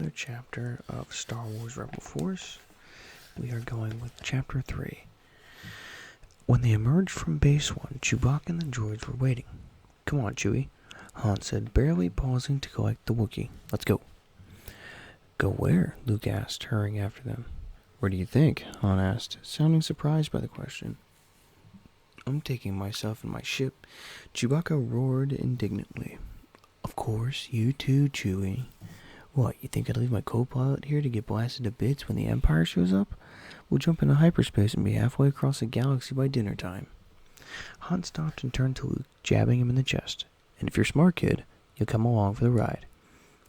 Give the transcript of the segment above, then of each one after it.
another chapter of Star Wars Rebel Force. We are going with Chapter 3. When they emerged from Base 1, Chewbacca and the droids were waiting. "Come on, Chewie," Han said, barely pausing to collect the Wookiee. "Let's go." "Go where?" Luke asked, hurrying after them. "Where do you think?" Han asked, sounding surprised by the question. "I'm taking myself and my ship," Chewbacca roared indignantly. "Of course, you too, Chewie. What, you think I'd leave my co-pilot here to get blasted to bits when the Empire shows up? We'll jump into hyperspace and be halfway across the galaxy by dinner time." Han stopped and turned to Luke, jabbing him in the chest. "And if you're smart, kid, you'll come along for the ride.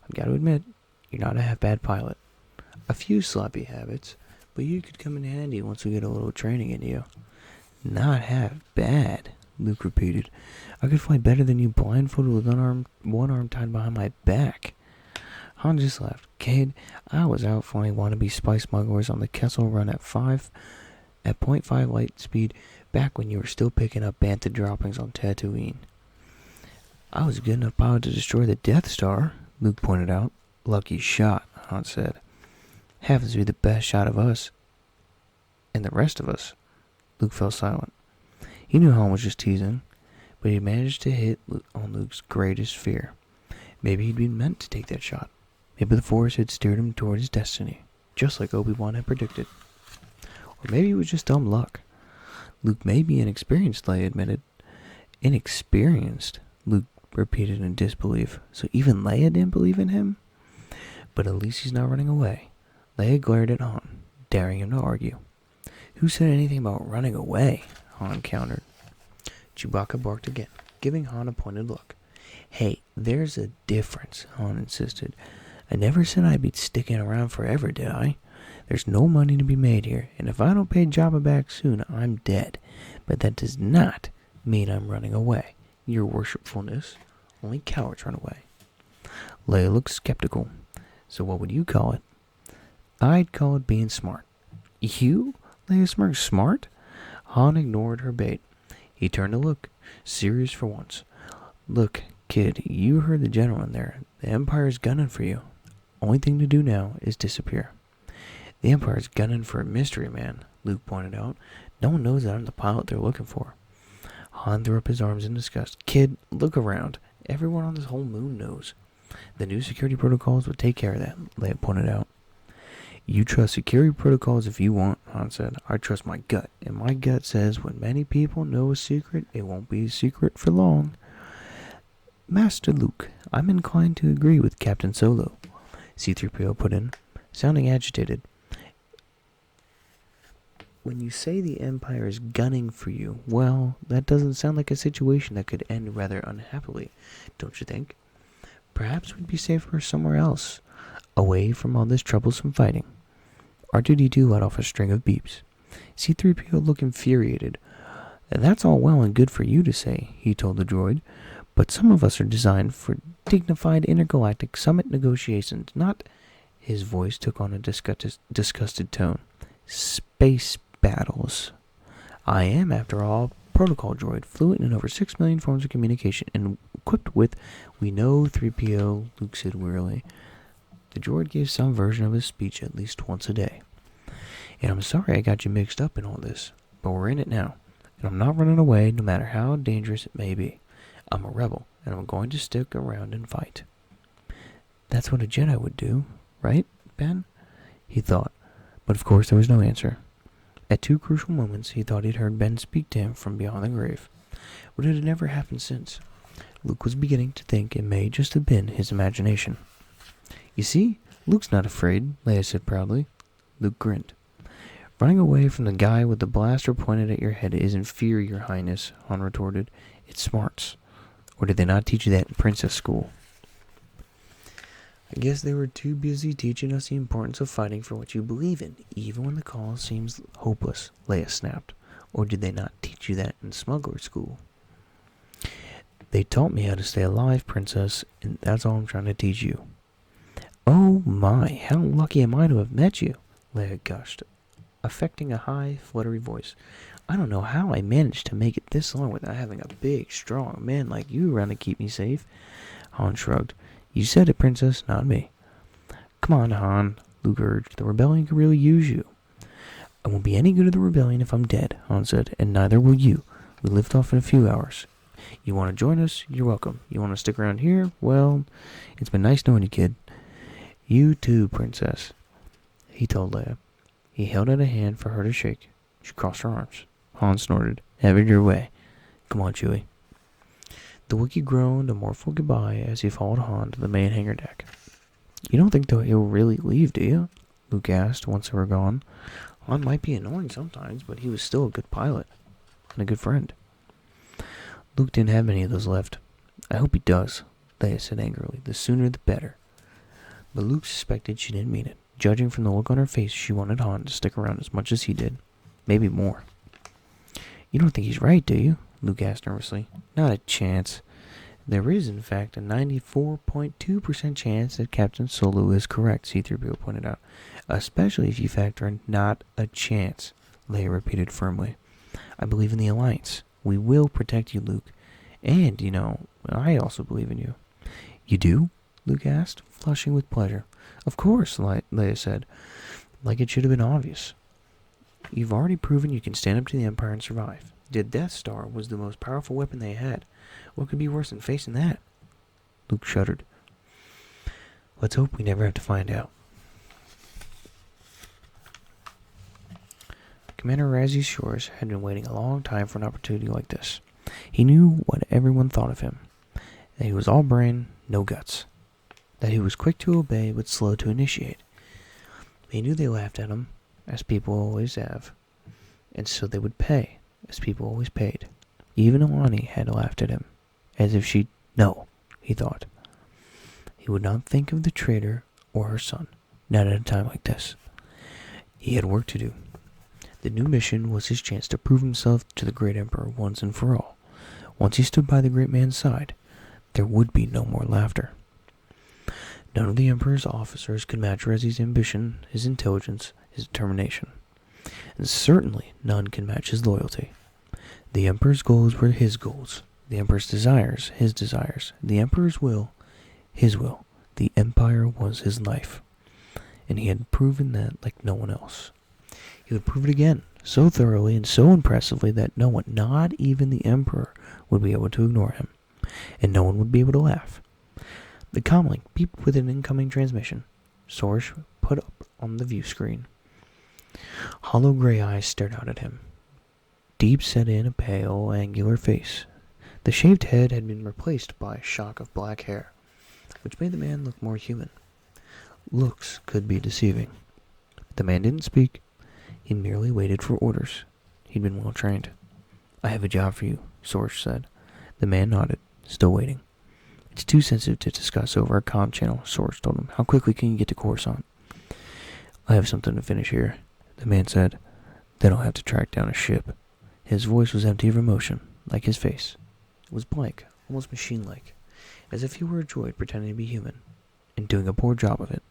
I've got to admit, you're not a half-bad pilot. A few sloppy habits, but you could come in handy once we get a little training into you." "Not half bad," Luke repeated. "I could fly better than you blindfolded with one arm tied behind my back." Han just laughed. "Kid, I was out flying wannabe spice smugglers on the Kessel Run at 0.5 light speed back when you were still picking up bantha droppings on Tatooine." "I was a good enough pilot to destroy the Death Star," Luke pointed out. "Lucky shot," Han said. "Happens to be the best shot of us. And the rest of us." Luke fell silent. He knew Han was just teasing, but he managed to hit on Luke's greatest fear. Maybe he'd been meant to take that shot. Maybe the Force had steered him toward his destiny, just like Obi-Wan had predicted. Or maybe it was just dumb luck. "Luke may be inexperienced," Leia admitted. "Inexperienced?" Luke repeated in disbelief. So even Leia didn't believe in him? But at least he's not running away. Leia glared at Han, daring him to argue. "Who said anything about running away?" Han countered. Chewbacca barked again, giving Han a pointed look. "Hey, there's a difference," Han insisted. "I never said I'd be sticking around forever, did I? There's no money to be made here, and if I don't pay Jabba back soon, I'm dead. But that does not mean I'm running away, your worshipfulness. Only cowards run away." Leia looked skeptical. "So what would you call it?" "I'd call it being smart." "You?" Leia smirked. "Smart?" Han ignored her bait. He turned to Luke, serious for once. "Look, kid, you heard the general in there. The Empire's gunning for you. Only thing to do now is disappear." "The Empire's gunning for a mystery man," Luke pointed out. "No one knows that I'm the pilot they're looking for." Han threw up his arms in disgust. "Kid, look around. Everyone on this whole moon knows." "The new security protocols would take care of that," Leia pointed out. "You trust security protocols if you want," Han said. "I trust my gut, and my gut says when many people know a secret, it won't be a secret for long." "Master Luke, I'm inclined to agree with Captain Solo," C-3PO put in, sounding agitated. "When you say the Empire is gunning for you, well, that doesn't sound like a situation that could end rather unhappily, don't you think? Perhaps we'd be safer somewhere else, away from all this troublesome fighting." R2-D2 let off a string of beeps. C-3PO looked infuriated. "That's all well and good for you to say," he told the droid, "but some of us are designed for dignified intergalactic summit negotiations, not—" His voice took on a disgusted tone. "Space battles. I am, after all, a protocol droid, fluent in over 6 million forms of communication, and equipped with—" "We know, 3PO, Luke said wearily. The droid gave some version of his speech at least once a day. "And I'm sorry I got you mixed up in all this, but we're in it now, and I'm not running away no matter how dangerous it may be. I'm a rebel, and I'm going to stick around and fight." "That's what a Jedi would do, right, Ben?" he thought, but of course there was no answer. At two crucial moments, he thought he'd heard Ben speak to him from beyond the grave, but it had never happened since. Luke was beginning to think it may just have been his imagination. "You see, Luke's not afraid," Leia said proudly. Luke grinned. "Running away from the guy with the blaster pointed at your head isn't fear, Your Highness," Han retorted. "It's smarts. Or did they not teach you that in princess school?" "I guess they were too busy teaching us the importance of fighting for what you believe in, even when the cause seems hopeless," Leia snapped. "Or did they not teach you that in smuggler school?" "They taught me how to stay alive, princess, and that's all I'm trying to teach you." "Oh my, how lucky am I to have met you," Leia gushed, affecting a high, fluttery voice. "I don't know how I managed to make it this long without having a big, strong man like you around to keep me safe." Han shrugged. "You said it, princess, not me." Come on, Han, Luke urged. The rebellion could really use you. I won't be any good to the rebellion if I'm dead, Han said, and neither will you. We lift off in a few hours. You want to join us? You're welcome. You want to stick around here? Well, it's been nice knowing you, kid. You too, princess, he told Leia. He held out a hand for her to shake. She crossed her arms. Han snorted. Have it your way. Come on, Chewie. The Wookiee groaned a mournful goodbye as he followed Han to the main hangar deck. You don't think he'll really leave, do you? Luke asked once they were gone. Han might be annoying sometimes, but he was still a good pilot and a good friend. Luke didn't have many of those left. I hope he does, Leia said angrily. The sooner the better. But Luke suspected she didn't mean it. Judging from the look on her face, she wanted Han to stick around as much as he did. Maybe more. You don't think he's right, do you? Luke asked nervously. Not a chance. There is, in fact, a 94.2% chance that Captain Solo is correct, C-3PO pointed out. Especially if you factor in not a chance, Leia repeated firmly. I believe in the Alliance. We will protect you, Luke. And, I also believe in you. You do? Luke asked, flushing with pleasure. Of course, Leia said, like it should have been obvious. You've already proven you can stand up to the Empire and survive. The Death Star was the most powerful weapon they had. What could be worse than facing that? Luke shuddered. Let's hope we never have to find out. Commander Razzie Shores had been waiting a long time for an opportunity like this. He knew what everyone thought of him. That he was all brain, no guts. That he was quick to obey but slow to initiate. He knew they laughed at him, as people always have, and so they would pay, as people always paid. Even Alani had laughed at him, as if No, he thought. He would not think of the traitor or her son, not at a time like this. He had work to do. The new mission was his chance to prove himself to the great Emperor once and for all. Once he stood by the great man's side, there would be no more laughter. None of the Emperor's officers could match Rezzie's ambition, his intelligence, his determination. And certainly none can match his loyalty. The Emperor's goals were his goals. The Emperor's desires, his desires. The Emperor's will, his will. The Empire was his life. And he had proven that like no one else. He would prove it again, so thoroughly and so impressively that no one, not even the Emperor, would be able to ignore him. And no one would be able to laugh. The comlink beeped with an incoming transmission. Sorsh put up on the view screen. Hollow gray eyes stared out at him. Deep set in a pale, angular face. The shaved head had been replaced by a shock of black hair, which made the man look more human. Looks could be deceiving. The man didn't speak. He merely waited for orders. He'd been well trained. I have a job for you, Sorsh said. The man nodded, still waiting. It's too sensitive to discuss over a comm channel, Sorsh told him. How quickly can you get to Coruscant? I have something to finish here, the man said. Then I'll have to track down a ship. His voice was empty of emotion, like his face. It was blank, almost machine-like, as if he were a droid pretending to be human, and doing a poor job of it.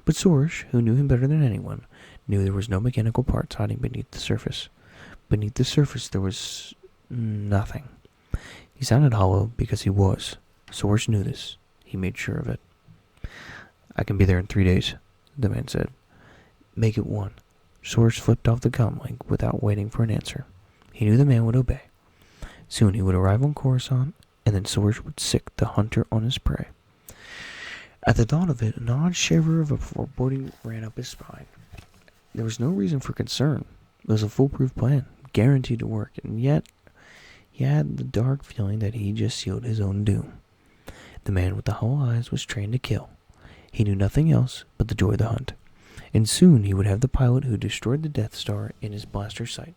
But Sorsh, who knew him better than anyone, knew there was no mechanical parts hiding beneath the surface. Beneath the surface there was nothing. He sounded hollow because he was. Sorsh knew this. He made sure of it. I can be there in 3 days, the man said. Make it 1. Sorsh flipped off the comlink without waiting for an answer. He knew the man would obey. Soon he would arrive on Coruscant, and then Sorsh would sick the hunter on his prey. At the thought of it, an odd shiver of a foreboding ran up his spine. There was no reason for concern. It was a foolproof plan, guaranteed to work, and yet he had the dark feeling that he just sealed his own doom. The man with the hollow eyes was trained to kill. He knew nothing else but the joy of the hunt. And soon he would have the pilot who destroyed the Death Star in his blaster's sight.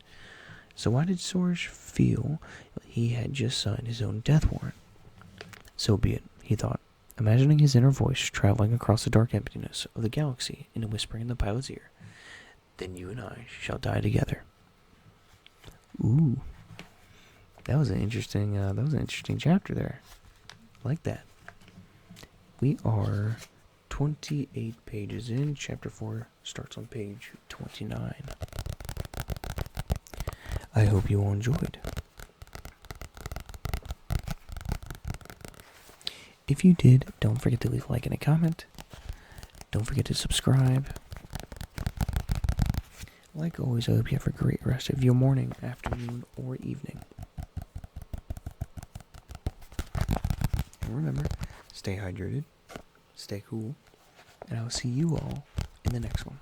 So why did Sorsh feel he had just signed his own death warrant? So be it, he thought, imagining his inner voice traveling across the dark emptiness of the galaxy and whispering in the pilot's ear. Then you and I shall die together. Ooh. That was an interesting chapter there. I like that. We are 28 pages in. Chapter 4 starts on page 29. I hope you all enjoyed. If you did, don't forget to leave a like and a comment. Don't forget to subscribe. Like always, I hope you have a great rest of your morning, afternoon, or evening. And remember, stay hydrated, stay cool, and I will see you all in the next one.